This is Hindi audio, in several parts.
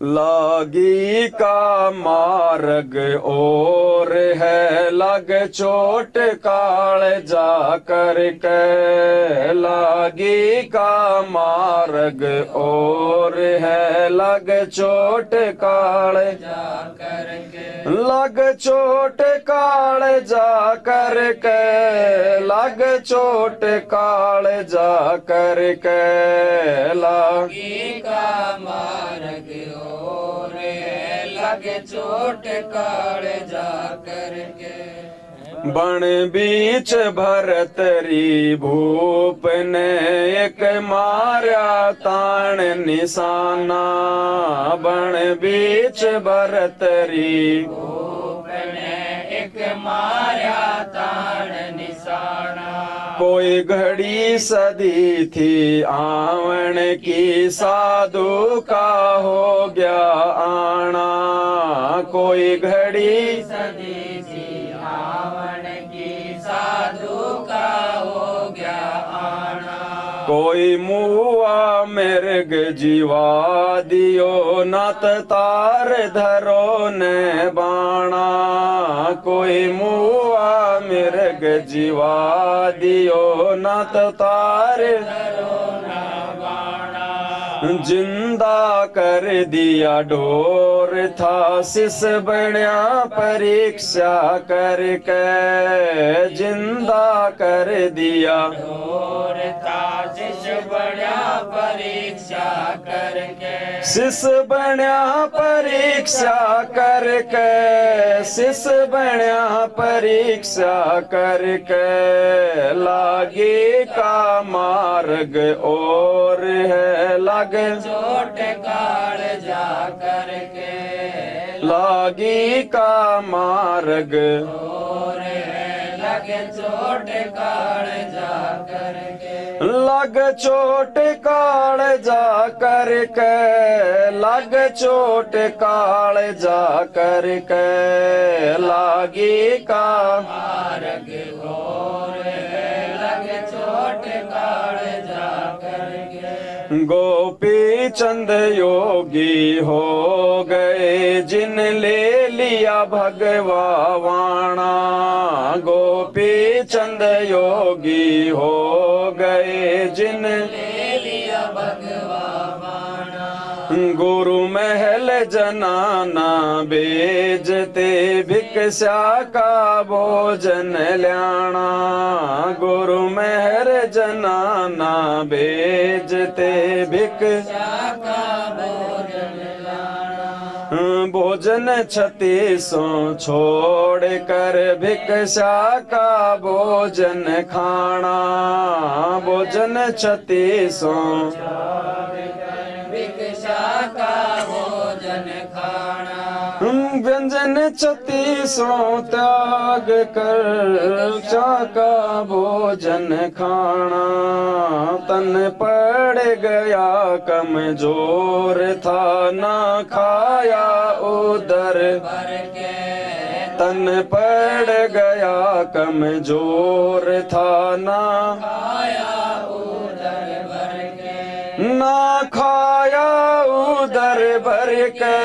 लागी का मार्ग और है लग चोट काल जा कर के। लागी का मार्ग और है लग चोट काल जा कर के। लग चोट काल जा कर के। लग चोट काल जा कर के। लागी का मार्ग और है लग चोट काल जा कर के। बन बीच भरतरी भूप ने एक मारा ताण निशाना। बन बीच भरतरी भूप ने एक मारा ताण निशाना। कोई घड़ी सदी थी आवन की साधु का हो गया आना। कोई घड़ी सदी थी आवन की साधु का हो गया आना। कोई मुआ मृग जीवा दियो नत तार धरो ने बाणा। कोई मुआ मृग जीवा दियो नत तार धरो न बाणा। जिंदा कर दिया डोर था शिष बण्या परीक्षा करके। जिंदा कर दिया डोर था शिष बण्या परीक्षा करके। शिष बण्या परीक्षा करके। शिष बण्या परीक्षा करके। लागी का मार्ग और है लग चोट काल जा करके। लागी का मार्ग और है लग चोट काल जा करके। लग चोट काल जा करके। लग चोट काल जा करके। लागी का मार्ग और है लग चोट काल जा करके। गोपी चंद योगी हो गए जिन ले लिया भगवा वाणा। गोपी चंद योगी हो गए जिन ले लिया भगवा वाणा। गुरु महल जनाना बेजते भिक्षा का भोजन ल्याना। गुरु महर जनाना बेजते भिक्षा का भोजन लाना। भोजन 36 छोड़ कर भिक्षा का भोजन खाना। भोजन 36 भिक्षा का भोजन खाना। व्यंजन 36 त्याग कर भिक्षा का भोजन खाना। तन पड़ गया कमजोर था ना खाया उदर भर के। तन पड़ गया कमजोर था ना खाया उदर भर के। ना खाया उदर भर के।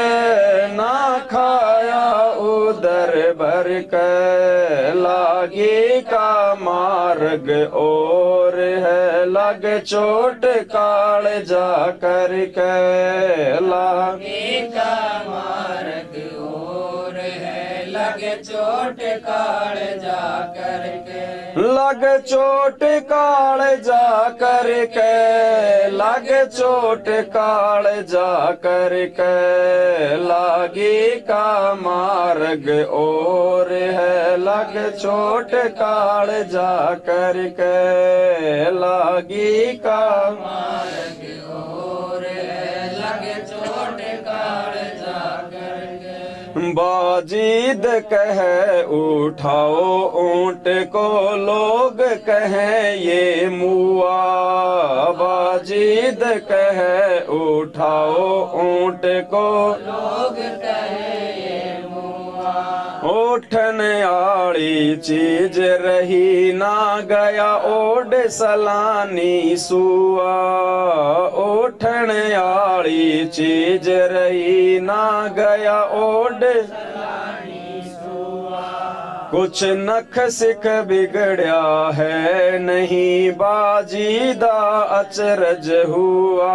ना खाया उदर भर के। लागी का मार्ग और है लग चोट काल जा करके। लागी का मार्ग और है लग चोट काल जा करके। लग चोट काल जा करके। लग चोट काल जा करके। लागी का मार्ग और है लग चोट काल जा करके। लागी का मार्ग और है लग चोट काल जा करके। बाजीद कह उठाओ ऊंट को लोग कहें ये मुआ। बाजीद कह उठाओ ऊंट को लोग कहें ये मुआ। ओठन आली चीज रही ना गया ओड सलानी सुआ। ओठन आली चीज रही ना गया ओड कुछ नख सिख बिगड़या है नहीं बाजीदा अचरज हुआ।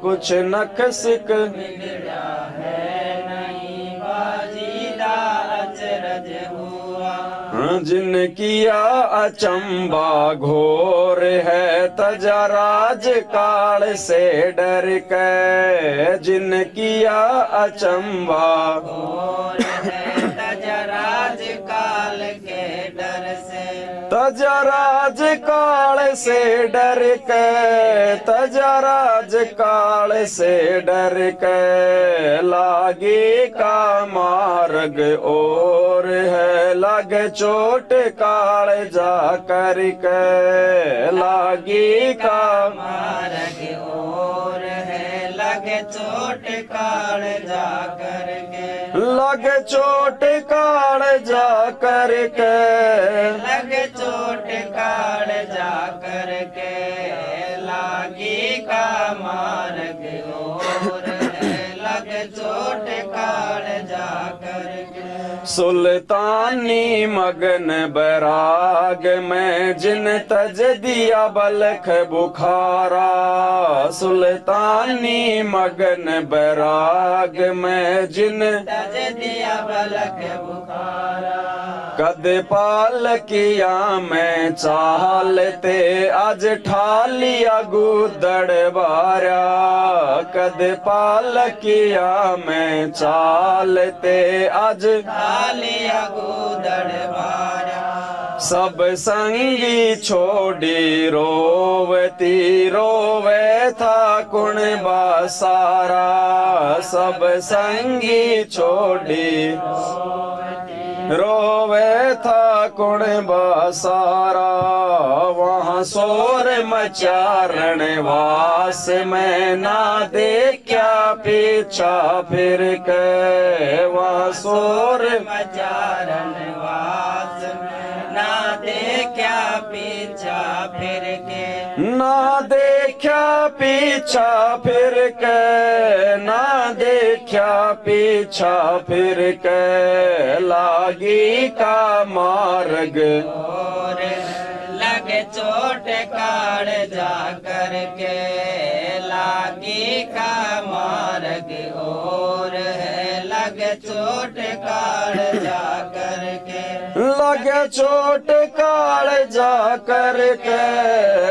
कुछ नख सिख बिगड़या है नहीं बाजीदा अचरज हुआ। जिन किया अचंबा घोर है तजा राज काल से डर के। जिन किया अचंबा घोर है तजा राज काल के डर से। तजा राज काल से डर के। तजा राज काल से डर के। लागे का मार्ग और है लागे चोट काल जा कर के। लागे का मार्ग और है लगे चोट काल जा कर के। लगे चोट काल जा कर के। लगे चोट काल जा कर के। लागी का मार्ग और है लगे चोट काल जा कर के। सुल्तानी मगन बैराग में जिन तज दिया बलख बुखारा। सुल्तानी मगन बैराग में जिन तज दिया बलख बुखारा। कद पाल किया मैं चालते आज ठालिया गुदड़ बारा। कद पाल किया मैं चालते आज ठालिया गुदड़ बारा। सब संगी छोड़ी रोवती रोवे था कुण बासारा। सब संगी छोड़ी रोवे था कुण बासारा। वहाँ शोर मचारण वास में ना देखा पीछा फिर के। वहाँ शोर मचारण वास में ना देखा पीछा फिर के। ना देखा पीछा फिर के। ना देखा पीछा फिर के। लागी का मार्ग और लगे चोट काढ़ जा कर के। लागी का मार्ग और है लगे चोट काढ़ जा कर के। लगे चोट काढ़ जा कर के।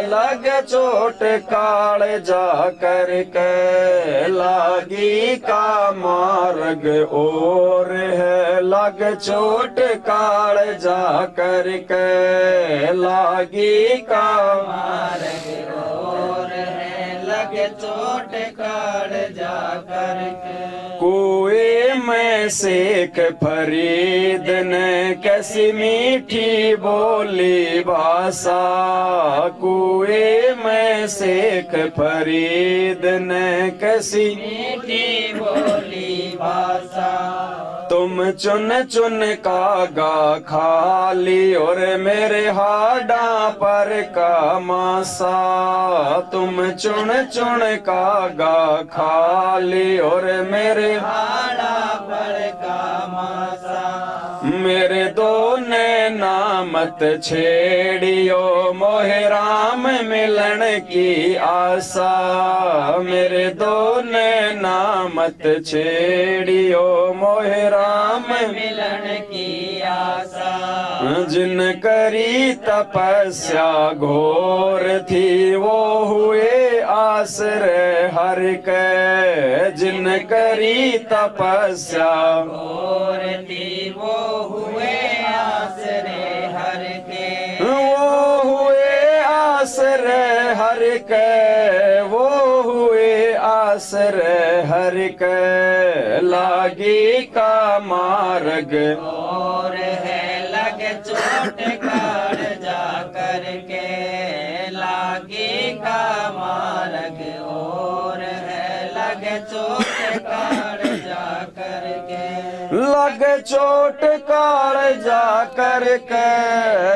लगे चोट काढ़ जा कर के। लागी का मार्ग और है लगे चोट काढ़ जा कर के। लागी का मार्ग और है लगे चोट काढ़ जा कर के। कुएं में सेक फरीद ने कैसी मीठी बोली भाषा। कुएं में सेक फरीद ने कैसी मीठी बोली भाषा। तुम चुन चुन कागा खाली और मेरे हाडा पर का मासा। तुम चुन चुन कागा खाली और मेरे हाडा पर का मासा। मेरे दो नैना मत छेड़ियो मोहे राम मिलन की आशा। मेरे दो नैना मत छेड़ियो मोहे राम मिलन की आशा। जिन करी तपस्या घोर थी वो हुए आश्रय हर के। जिन करी तपस्या घोर थी वो हुए आश्रय हर के। वो हुए आश्रय हर के। वो हुए आश्रय हर के। लागी का मार्ग और है लगे चोट काढ़ जा कर के। लागी का मार्ग और है लगे चोट काढ़ जा कर के। लग चोट काल जा कर के,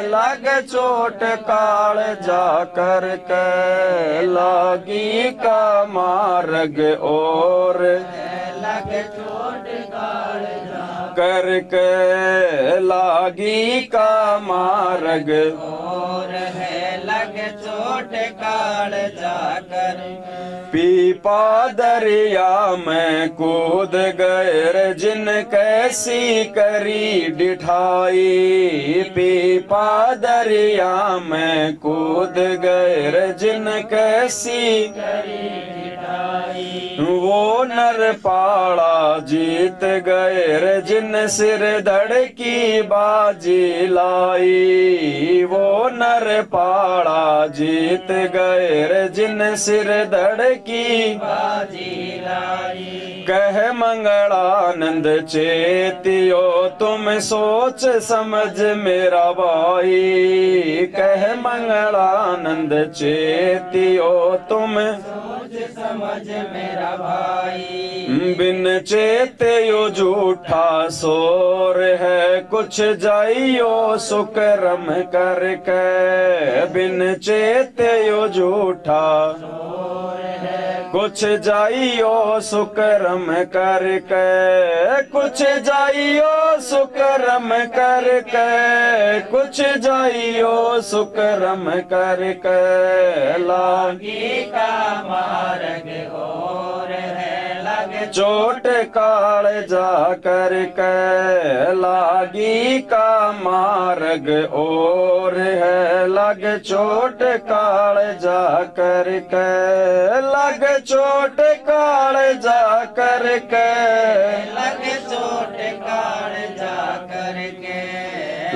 लग चोट काल जा कर के, लागी का मार्ग और लग चोट काल जा करके, लागी का मार्ग और है लग चोट काल जाकर। पीपा दरिया में कूद गए जिन कैसी करी डिठाई, पीपा दरिया में कूद गए जिन कैसी करी मिठाई, वो नर पाड़ा जीत गए जिन सिर धड़की बाजी लाई, वो नर पाड़ा जीत गए जिन सिर धड़की बाजी लाई। कह मंगलानंद चेतियो तुम सोच समझ मेरा भाई, कह मंगलानंद चेतियो तुम सोच समझ मेरा भाई, बिन चेतियो झूठा शोर है कुछ जाइयो सुकर्म करके, बिन चेतियो झूठा और है कुछ जाइयो सुकर्म करके, कुछ जाइयो सुकर्म करके, कुछ जाइयो सुकर्म करके, लागी का मार्ग और है लग चोट काल जा करके, लागी का मार्ग और है लग चोट काल जा करके, लग चोट काल जा करके, लग चोट काल जाकर के।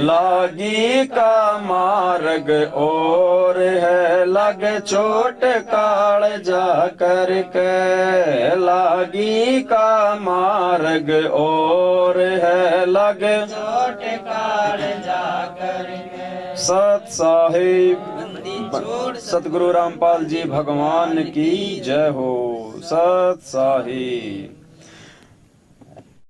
लागी का मार्ग और है लग चोट काल जा करके, लागी का मार्ग और है लग चोट काल जाकर के। सत साहिब बंदी छोड़ सतगुरु रामपाल जी भगवान की जय हो। सत साहिब।